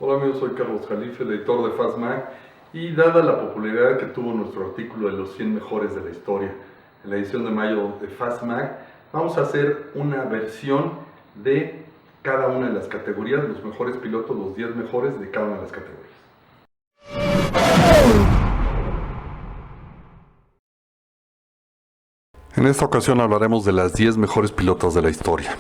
Hola amigos, soy Carlos Jalife, el editor de Fastmag, y dada la popularidad que tuvo nuestro artículo de los 100 mejores de la historia en la edición de mayo de Fastmag, vamos a hacer una versión de cada una de las categorías, los mejores pilotos, los 10 mejores de cada una de las categorías. En esta ocasión hablaremos de las 10 mejores pilotos de la historia.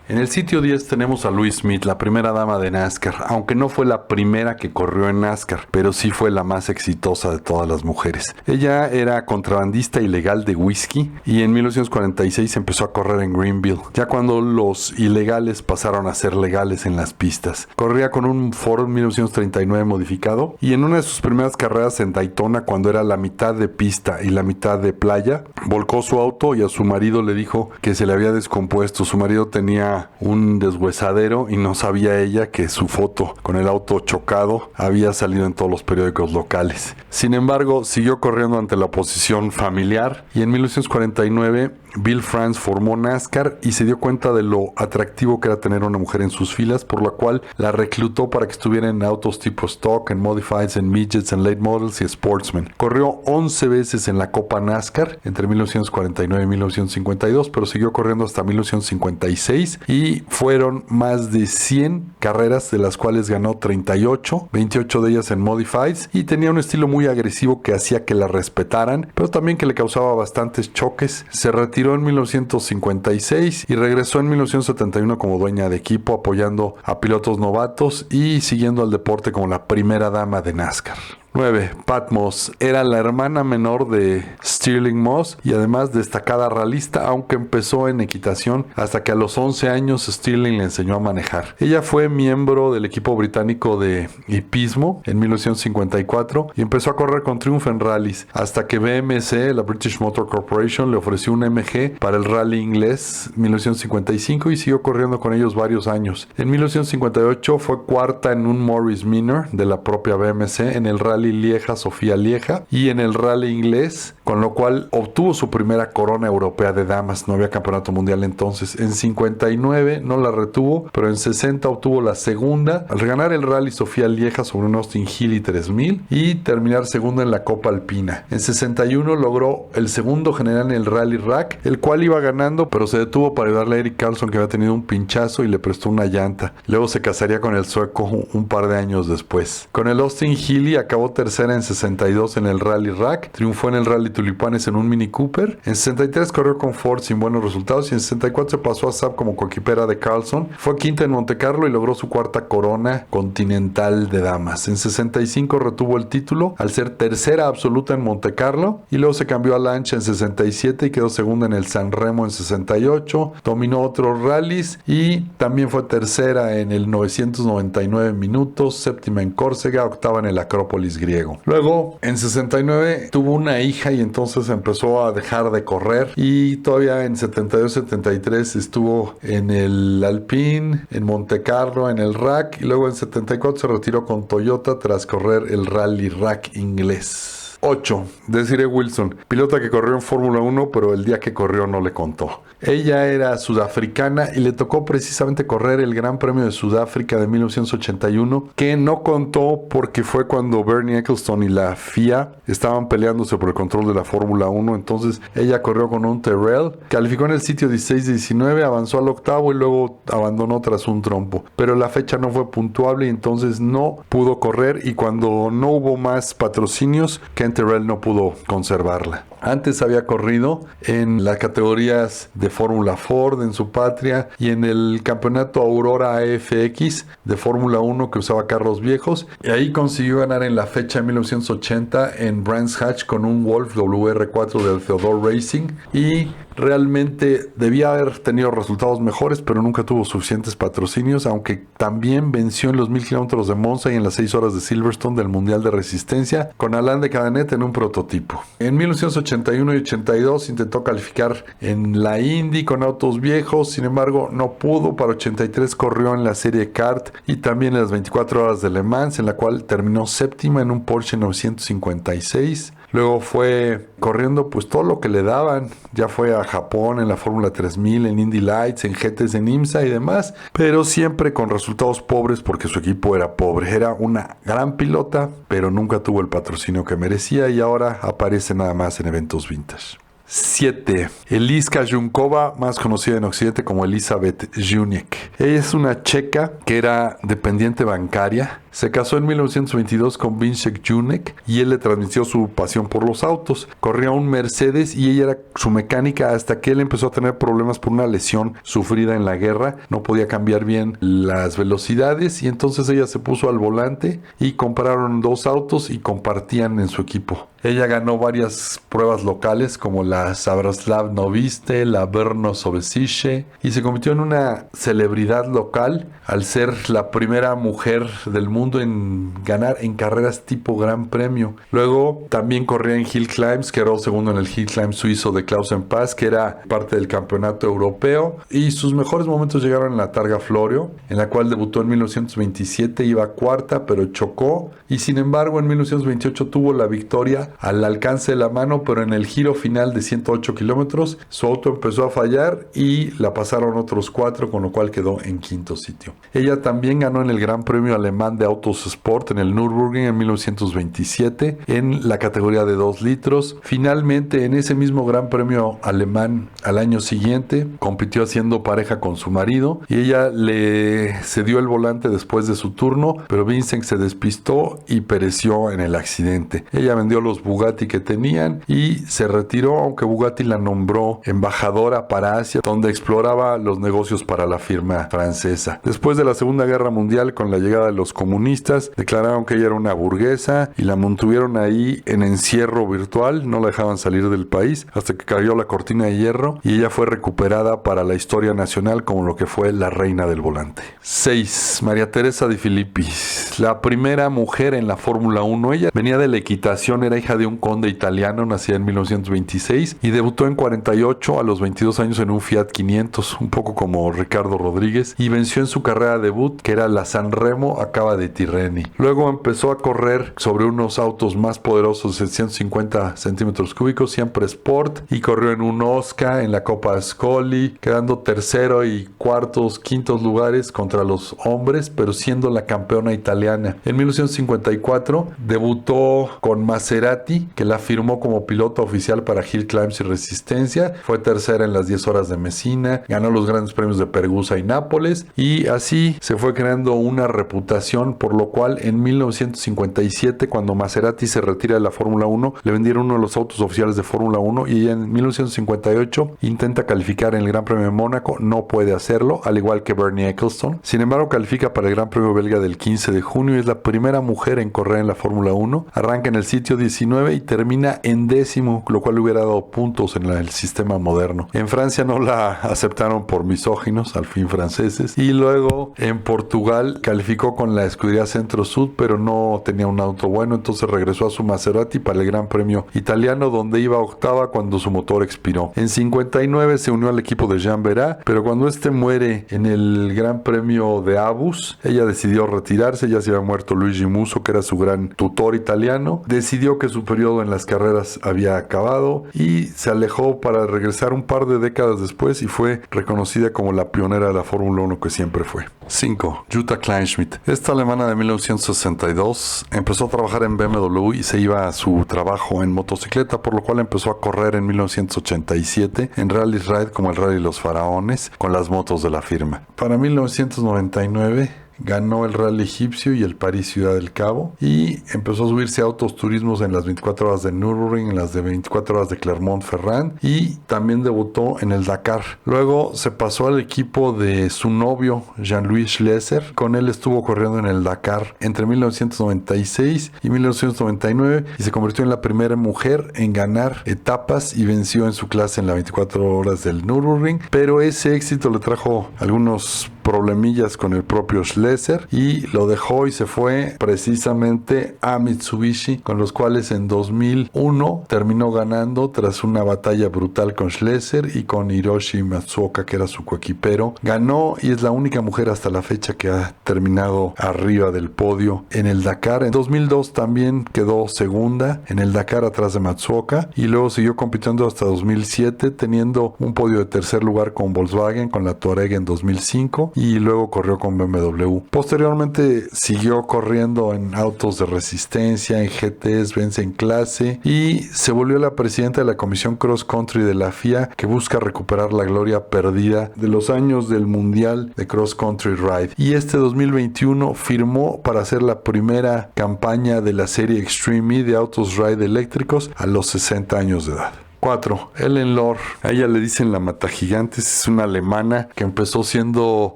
En el sitio 10 tenemos a Lois Smith, la primera dama de NASCAR, aunque no fue la primera que corrió en NASCAR, pero sí fue la más exitosa de todas las mujeres. Ella era contrabandista ilegal de whisky y en 1946 empezó a correr en Greenville, ya cuando los ilegales pasaron a ser legales en las pistas. Corría con un Ford 1939 modificado y en una de sus primeras carreras en Daytona, cuando era la mitad de pista y la mitad de playa, volcó su auto y a su marido le dijo que se le había descompuesto. Su marido tenía un deshuesadero y no sabía ella que su foto con el auto chocado había salido en todos los periódicos locales. Sin embargo, siguió corriendo ante la oposición familiar y en 1949 Bill France formó NASCAR y se dio cuenta de lo atractivo que era tener una mujer en sus filas, por la cual la reclutó para que estuviera en autos tipo stock, en modifieds, en midgets, en late models y sportsmen. Corrió 11 veces en la Copa NASCAR entre 1949 y 1952, pero siguió corriendo hasta 1956 y fueron más de 100 carreras, de las cuales ganó 38, 28 de ellas en modifieds, y tenía un estilo muy agresivo que hacía que la respetaran, pero también que le causaba bastantes choques. Se retiró en 1956 y regresó en 1971 como dueña de equipo, apoyando a pilotos novatos y siguiendo al deporte como la primera dama de NASCAR. 9. Pat Moss era la hermana menor de Stirling Moss y además destacada ralista, aunque empezó en equitación hasta que a los 11 años Stirling le enseñó a manejar. Ella fue miembro del equipo británico de hipismo en 1954 y empezó a correr con triunfo en rallies hasta que BMC, la British Motor Corporation, le ofreció un MG para el rally inglés 1955 y siguió corriendo con ellos varios años. En 1958 fue cuarta en un Morris Minor de la propia BMC en el rally Lieja Sofía Lieja y en el rally inglés, con lo cual obtuvo su primera corona europea de damas. No había campeonato mundial entonces. En 59 no la retuvo, pero en 60 obtuvo la segunda al ganar el rally Sofía Lieja sobre un Austin Healey 3000 y terminar segunda en la Copa Alpina. En 61 logró el segundo general en el rally Rack, el cual iba ganando, pero se detuvo para ayudarle a Eric Carlson, que había tenido un pinchazo, y le prestó una llanta. Luego se casaría con el sueco un par de años después. Con el Austin Healey acabó tercera en 62 en el Rally Rack, triunfó en el Rally Tulipanes en un Mini Cooper, en 63 corrió con Ford sin buenos resultados y en 64 se pasó a Saab como coequipera de Carlson, fue quinta en Monte Carlo y logró su cuarta corona continental de damas. En 65 retuvo el título al ser tercera absoluta en Monte Carlo y luego se cambió a Lancia en 67 y quedó segunda en el San Remo en 68, dominó otros rallies y también fue tercera en el 999 minutos, séptima en Córcega, octava en el Acrópolis griego. Luego, en 69 tuvo una hija y entonces empezó a dejar de correr y todavía en 72-73 estuvo en el Alpine, en Monte Carlo, en el Rack y luego en 74 se retiró con Toyota tras correr el Rally Rack inglés. 8. Desiree Wilson, pilota que corrió en Fórmula 1, pero el día que corrió no le contó. Ella era sudafricana y le tocó precisamente correr el Gran Premio de Sudáfrica de 1981, que no contó porque fue cuando Bernie Ecclestone y la FIA estaban peleándose por el control de la Fórmula 1. Entonces ella corrió con un Tyrrell, calificó en el sitio 16-19, avanzó al octavo y luego abandonó tras un trompo. Pero la fecha no fue puntuable y entonces no pudo correr, y cuando no hubo más patrocinios, Ken Tyrrell no pudo conservarla. Antes había corrido en las categorías de Fórmula Ford en su patria y en el campeonato Aurora AFX de Fórmula 1 que usaba carros viejos, y ahí consiguió ganar en la fecha de 1980 en Brands Hatch con un Wolf WR4 del Theodore Racing, y realmente debía haber tenido resultados mejores, pero nunca tuvo suficientes patrocinios, aunque también venció en los 1000 kilómetros de Monza y en las 6 horas de Silverstone del Mundial de Resistencia con Alain de Cadenet en un prototipo. En 1981 y 82 intentó calificar en la Indy con autos viejos, sin embargo no pudo. Para 83 corrió en la serie kart y también en las 24 horas de Le Mans, en la cual terminó séptima en un Porsche 956. Luego fue corriendo pues todo lo que le daban. Ya fue a Japón en la Fórmula 3000, en Indy Lights, en GTs en IMSA y demás, pero siempre con resultados pobres porque su equipo era pobre. Era una gran pilota, pero nunca tuvo el patrocinio que merecía y ahora aparece nada más en eventos vintage. 7. Eliska Junkova, más conocida en Occidente como Elizabeth Juniek. Ella es una checa que era dependiente bancaria. Se casó en 1922 con Vincent Junek y él le transmitió su pasión por los autos. Corría un Mercedes y ella era su mecánica hasta que él empezó a tener problemas por una lesión sufrida en la guerra. No podía cambiar bien las velocidades y entonces ella se puso al volante y compraron 2 autos y compartían en su equipo. Ella ganó varias pruebas locales como la Sabraslav Noviste, la Brno Sobesice y se convirtió en una celebridad local al ser la primera mujer del mundo en ganar en carreras tipo Gran Premio. Luego también corría en Hill Climbs, quedó segundo en el Hill Climb suizo de Klausen Pass, que era parte del campeonato europeo, y sus mejores momentos llegaron en la Targa Florio, en la cual debutó en 1927, iba cuarta pero chocó y sin embargo en 1928 tuvo la victoria al alcance de la mano, pero en el giro final de 108 kilómetros su auto empezó a fallar y la pasaron otros 4, con lo cual quedó en quinto sitio. Ella también ganó en el Gran Premio Alemán de Autos Sport en el Nürburgring en 1927 en la categoría de 2 litros. Finalmente en ese mismo Gran Premio Alemán al año siguiente compitió haciendo pareja con su marido y ella le cedió el volante después de su turno, pero Vincent se despistó y pereció en el accidente. Ella vendió los Bugatti que tenían y se retiró, aunque Bugatti la nombró embajadora para Asia, donde exploraba los negocios para la firma francesa. Después de la Segunda Guerra Mundial, con la llegada de los comunistas, declararon que ella era una burguesa y la mantuvieron ahí en encierro virtual, no la dejaban salir del país hasta que cayó la cortina de hierro y ella fue recuperada para la historia nacional como lo que fue la reina del volante. 6. María Teresa Di Filippis, la primera mujer en la Fórmula 1. Ella venía de la equitación, era hija de un conde italiano, nacida en 1926 y debutó en 48 a los 22 años en un Fiat 500, un poco como Ricardo Rodríguez, y venció en su carrera debut, que era la Sanremo a Cava de Tirreni. Luego empezó a correr sobre unos autos más poderosos de 150 centímetros cúbicos, siempre Sport, y corrió en un Oscar, en la Copa Ascoli, quedando tercero y cuartos, quintos lugares contra los hombres, pero siendo la campeona italiana. En 1954 debutó con Maserati, que la firmó como piloto oficial para Hill Climbs y Resistencia. Fue tercera en las 10 horas de Messina, ganó los grandes premios de Pergusa y Nápoles, y así se fue creando una reputación, por lo cual en 1957, cuando Maserati se retira de la Fórmula 1, le vendieron uno de los autos oficiales de Fórmula 1 y en 1958 intenta calificar en el Gran Premio de Mónaco, no puede hacerlo, al igual que Bernie Ecclestone. Sin embargo, califica para el Gran Premio belga del 15 de junio y es la primera mujer en correr en la Fórmula 1. Arranca en el sitio 19 y termina en 10º, lo cual le hubiera dado puntos en el sistema moderno. En Francia no la aceptaron por misóginos, al fin franceses, y luego en Portugal calificó con la escudería Centro Sud, pero no tenía un auto bueno, entonces regresó a su Maserati para el Gran Premio italiano, donde iba octava cuando su motor expiró. En 59 se unió al equipo de Jean Verat, pero cuando este muere en el Gran Premio de Abus, ella decidió retirarse. Ya se había muerto Luigi Musso, que era su gran tutor italiano. Decidió que su periodo en las carreras había acabado y se alejó para regresar un par de décadas después y fue reconocida como la pionera de la Fórmula 1 que siempre fue. 5. Jutta Kleinschmidt. Esta alemana de 1962 empezó a trabajar en BMW y se iba a su trabajo en motocicleta, por lo cual empezó a correr en 1987 en Rally Ride como el Rally Los Faraones con las motos de la firma. Para 1999 ganó el Rally Egipcio y el París Ciudad del Cabo y empezó a subirse a autos turismos en las 24 horas de Nürburgring, en las de 24 horas de Clermont-Ferrand, y también debutó en el Dakar. Luego se pasó al equipo de su novio Jean-Louis Schlesser. Con él estuvo corriendo en el Dakar entre 1996 y 1999 y se convirtió en la primera mujer en ganar etapas y venció en su clase en las 24 horas del Nürburgring, pero ese éxito le trajo algunos problemillas con el propio Schlesser y lo dejó y se fue precisamente a Mitsubishi, con los cuales en 2001 terminó ganando tras una batalla brutal con Schlesser y con Hiroshi Matsuoka, que era su coequipero. Ganó y es la única mujer hasta la fecha que ha terminado arriba del podio en el Dakar. En 2002 también quedó segunda en el Dakar atrás de Matsuoka y luego siguió compitiendo hasta 2007, teniendo un podio de tercer lugar con Volkswagen, con la Touareg en 2005 y luego corrió con BMW. Posteriormente siguió corriendo en autos de resistencia, en GTs, Benz en clase y se volvió la presidenta de la Comisión Cross Country de la FIA, que busca recuperar la gloria perdida de los años del Mundial de Cross Country Ride. Y este 2021 firmó para hacer la primera campaña de la serie Extreme E de autos ride eléctricos a los 60 años de edad. 4. Ellen Lohr. A ella le dicen la Mata Gigantes. Es una alemana que empezó siendo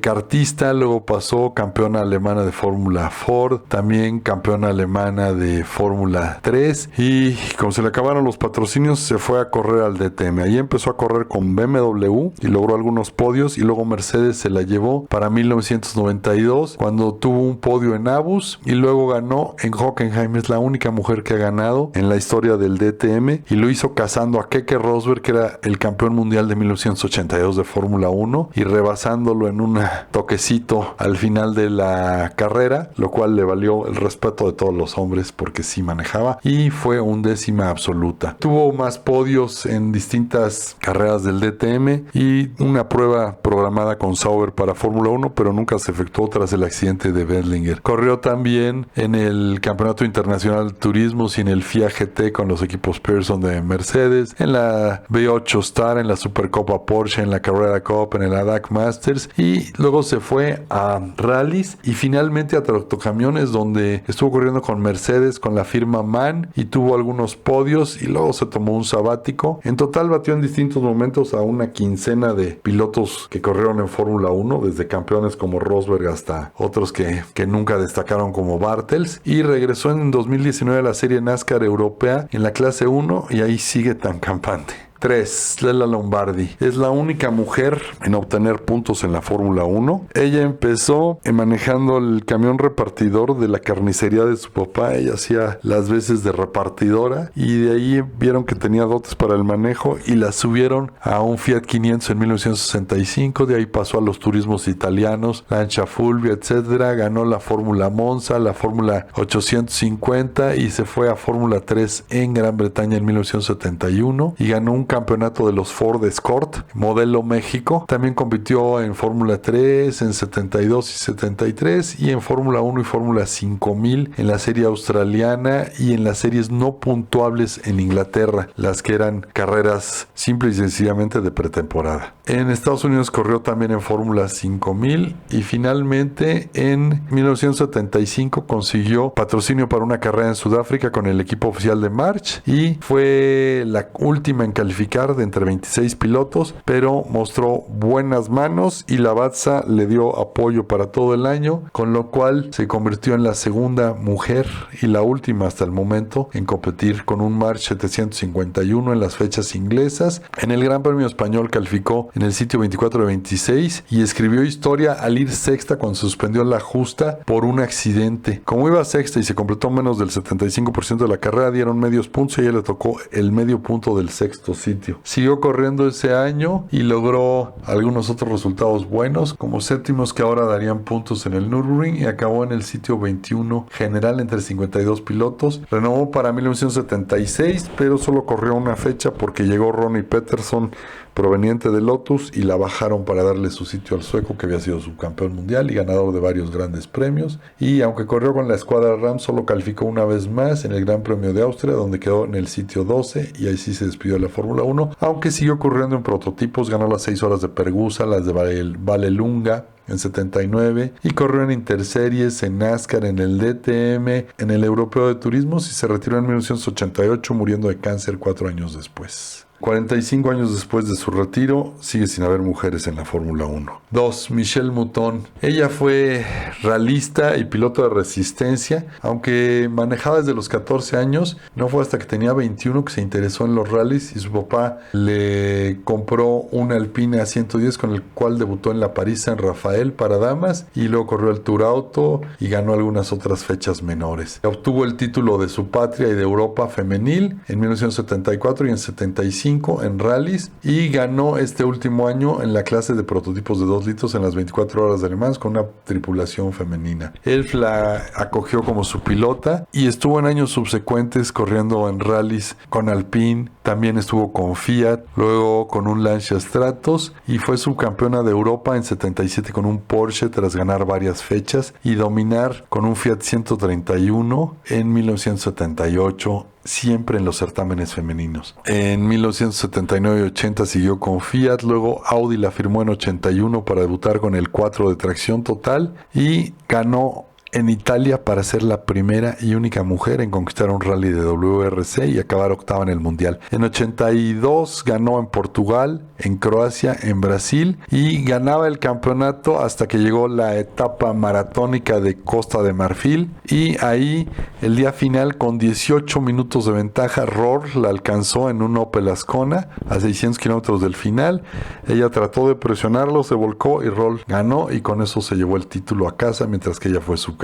kartista, luego pasó campeona alemana de Fórmula Ford, también campeona alemana de Fórmula 3 y como se le acabaron los patrocinios se fue a correr al DTM. Ahí empezó a correr con BMW y logró algunos podios y luego Mercedes se la llevó para 1992 cuando tuvo un podio en Abus y luego ganó en Hockenheim. Es la única mujer que ha ganado en la historia del DTM y lo hizo cazando a Keke Rosberg, que era el campeón mundial de 1982 de Fórmula 1 y rebasándolo en un toquecito al final de la carrera, lo cual le valió el respeto de todos los hombres porque sí manejaba y fue undécima absoluta. Tuvo más podios en distintas carreras del DTM y una prueba programada con Sauber para Fórmula 1, pero nunca se efectuó tras el accidente de Wendlinger. Corrió también en el Campeonato Internacional de Turismos y en el FIA GT con los equipos Pearson de Mercedes, en la V8 Star, en la Supercopa Porsche, en la Carrera Cup, en el ADAC Masters y luego se fue a rallies y finalmente a tractocamiones, donde estuvo corriendo con Mercedes con la firma MAN y tuvo algunos podios y luego se tomó un sabático. En total batió en distintos momentos a una quincena de pilotos que corrieron en Fórmula 1, desde campeones como Rosberg hasta otros que nunca destacaron como Bartels, y regresó en 2019 a la serie NASCAR europea en la clase 1 y ahí sigue tan campante. 3. Lela Lombardi. Es la única mujer en obtener puntos en la Fórmula 1. Ella empezó manejando el camión repartidor de la carnicería de su papá. Ella hacía las veces de repartidora y de ahí vieron que tenía dotes para el manejo y la subieron a un Fiat 500 en 1965. De ahí pasó a los turismos italianos, Lancia Fulvia, etcétera. Ganó la Fórmula Monza, la Fórmula 850 y se fue a Fórmula 3 en Gran Bretaña en 1971 y ganó un campeonato de los Ford Escort modelo México. También compitió en Fórmula 3 en 72 y 73 y en Fórmula 1 y Fórmula 5000 en la serie australiana y en las series no puntuables en Inglaterra, las que eran carreras simple y sencillamente de pretemporada. En Estados Unidos corrió también en Fórmula 5000 y finalmente en 1975 consiguió patrocinio para una carrera en Sudáfrica con el equipo oficial de March y fue la última en calificar de entre 26 pilotos, pero mostró buenas manos y la Lavazza le dio apoyo para todo el año, con lo cual se convirtió en la segunda mujer y la última hasta el momento en competir con un March 751 en las fechas inglesas. En el Gran Premio Español calificó en el sitio 24 de 26 y escribió historia al ir sexta cuando se suspendió la justa por un accidente. Como iba sexta y se completó menos del 75% de la carrera, dieron medios puntos y a ella le tocó el medio punto del sexto sitio. Siguió corriendo ese año y logró algunos otros resultados buenos, como séptimos que ahora darían puntos en el Nürburgring, y acabó en el sitio 21 general entre 52 pilotos. Renovó para 1976, pero solo corrió una fecha porque llegó Ronnie Peterson proveniente de Lotus y la bajaron para darle su sitio al sueco, que había sido subcampeón mundial y ganador de varios grandes premios. Y aunque corrió con la escuadra Ram, solo calificó una vez más en el Gran Premio de Austria, donde quedó en el sitio 12 y ahí sí se despidió de la Fórmula 1, aunque siguió corriendo en prototipos. Ganó las 6 horas de Pergusa, las de Vallelunga en 79 y corrió en Interseries, en NASCAR, en el DTM, en el Europeo de Turismos y se retiró en 1988 muriendo de cáncer 4 años después. 45 años después de su retiro, sigue sin haber mujeres en la Fórmula 1. 2. Michèle Mouton. Ella fue ralista y piloto de resistencia, aunque manejaba desde los 14 años. No fue hasta que tenía 21 que se interesó en los rallies y su papá le compró un Alpine A110 con el cual debutó en la París-Saint-Raphaël para damas y luego corrió el Tour Auto y ganó algunas otras fechas menores. Obtuvo el título de su patria y de Europa femenil en 1974 y en 75 en rallies y ganó este último año en la clase de prototipos de 2 litros en las 24 horas de Le Mans con una tripulación femenina. Él la acogió como su pilota y estuvo en años subsecuentes corriendo en rallies con Alpine, también estuvo con Fiat, luego con un Lancia Stratos y fue subcampeona de Europa en 77 con un Porsche tras ganar varias fechas y dominar con un Fiat 131 en 1978, siempre en los certámenes femeninos. En 1979 y 80 siguió con Fiat, luego Audi la firmó en 81 para debutar con el 4 de tracción total y ganó en Italia para ser la primera y única mujer en conquistar un rally de WRC y acabar octava en el Mundial. En 82 ganó en Portugal, en Croacia, en Brasil y ganaba el campeonato hasta que llegó la etapa maratónica de Costa de Marfil y ahí el día final con 18 minutos de ventaja Rohr la alcanzó en un Opel Ascona a 600 kilómetros del final. Ella trató de presionarlo, se volcó y Rohr ganó y con eso se llevó el título a casa mientras que ella fue subcampeona.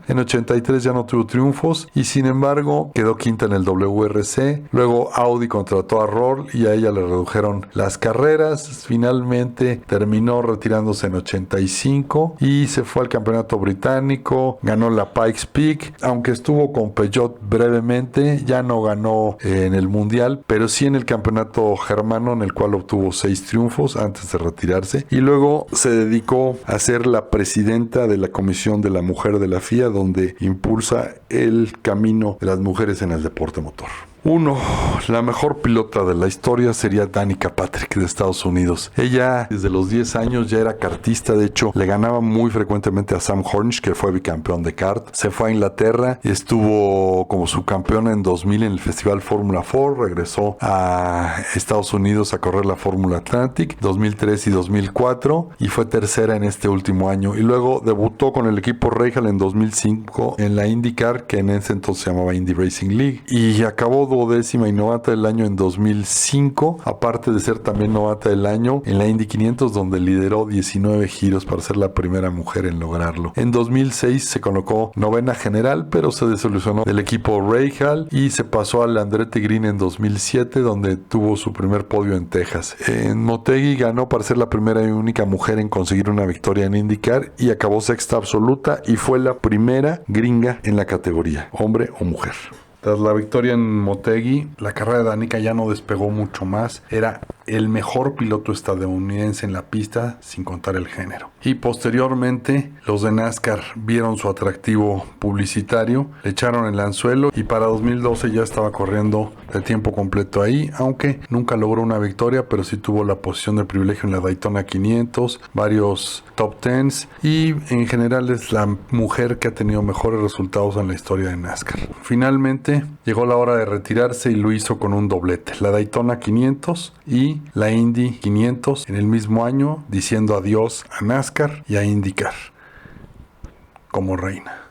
En 83 ya no tuvo triunfos y sin embargo quedó quinta en el WRC. Luego Audi contrató a Rohr y a ella le redujeron las carreras. Finalmente terminó retirándose en 85 y se fue al campeonato británico. Ganó la Pikes Peak, aunque estuvo con Peugeot brevemente, ya no ganó en el mundial, pero sí en el campeonato germano en el cual obtuvo 6 triunfos antes de retirarse y luego se dedicó a ser la presidenta de la Comisión de la Mujer de la FIA, donde impulsa el camino de las mujeres en el deporte motor. 1. La mejor pilota de la historia sería Danica Patrick de Estados Unidos. Ella desde los 10 años ya era kartista, de hecho le ganaba muy frecuentemente a Sam Hornish, que fue bicampeón de kart. Se fue a Inglaterra, estuvo como subcampeona en 2000 en el Festival Fórmula 4, regresó a Estados Unidos a correr la Fórmula Atlantic 2003 y 2004 y fue tercera en este último año y luego debutó con el equipo Rahal en 2005 en la IndyCar, que en ese entonces se llamaba Indy Racing League, y acabó décima y novata del año en 2005, aparte de ser también novata del año en la Indy 500, donde lideró 19 giros para ser la primera mujer en lograrlo. En 2006 se colocó novena general, pero se desilusionó del equipo Rahal y se pasó al Andretti Green en 2007, donde tuvo su primer podio en Texas. En Motegi ganó para ser la primera y única mujer en conseguir una victoria en IndyCar y acabó sexta absoluta y fue la primera gringa en la categoría, hombre o mujer. Tras la victoria en Motegi, la carrera de Danica ya no despegó mucho más. Era el mejor piloto estadounidense en la pista, sin contar el género. Y posteriormente, los de NASCAR vieron su atractivo publicitario, le echaron el anzuelo y para 2012 ya estaba corriendo de tiempo completo ahí, aunque nunca logró una victoria, pero sí tuvo la posición de privilegio en la Daytona 500, varios top 10s y en general es la mujer que ha tenido mejores resultados en la historia de NASCAR. Finalmente, llegó la hora de retirarse y lo hizo con un doblete, la Daytona 500 y la Indy 500 en el mismo año, diciendo adiós a NASCAR y a IndyCar como reina.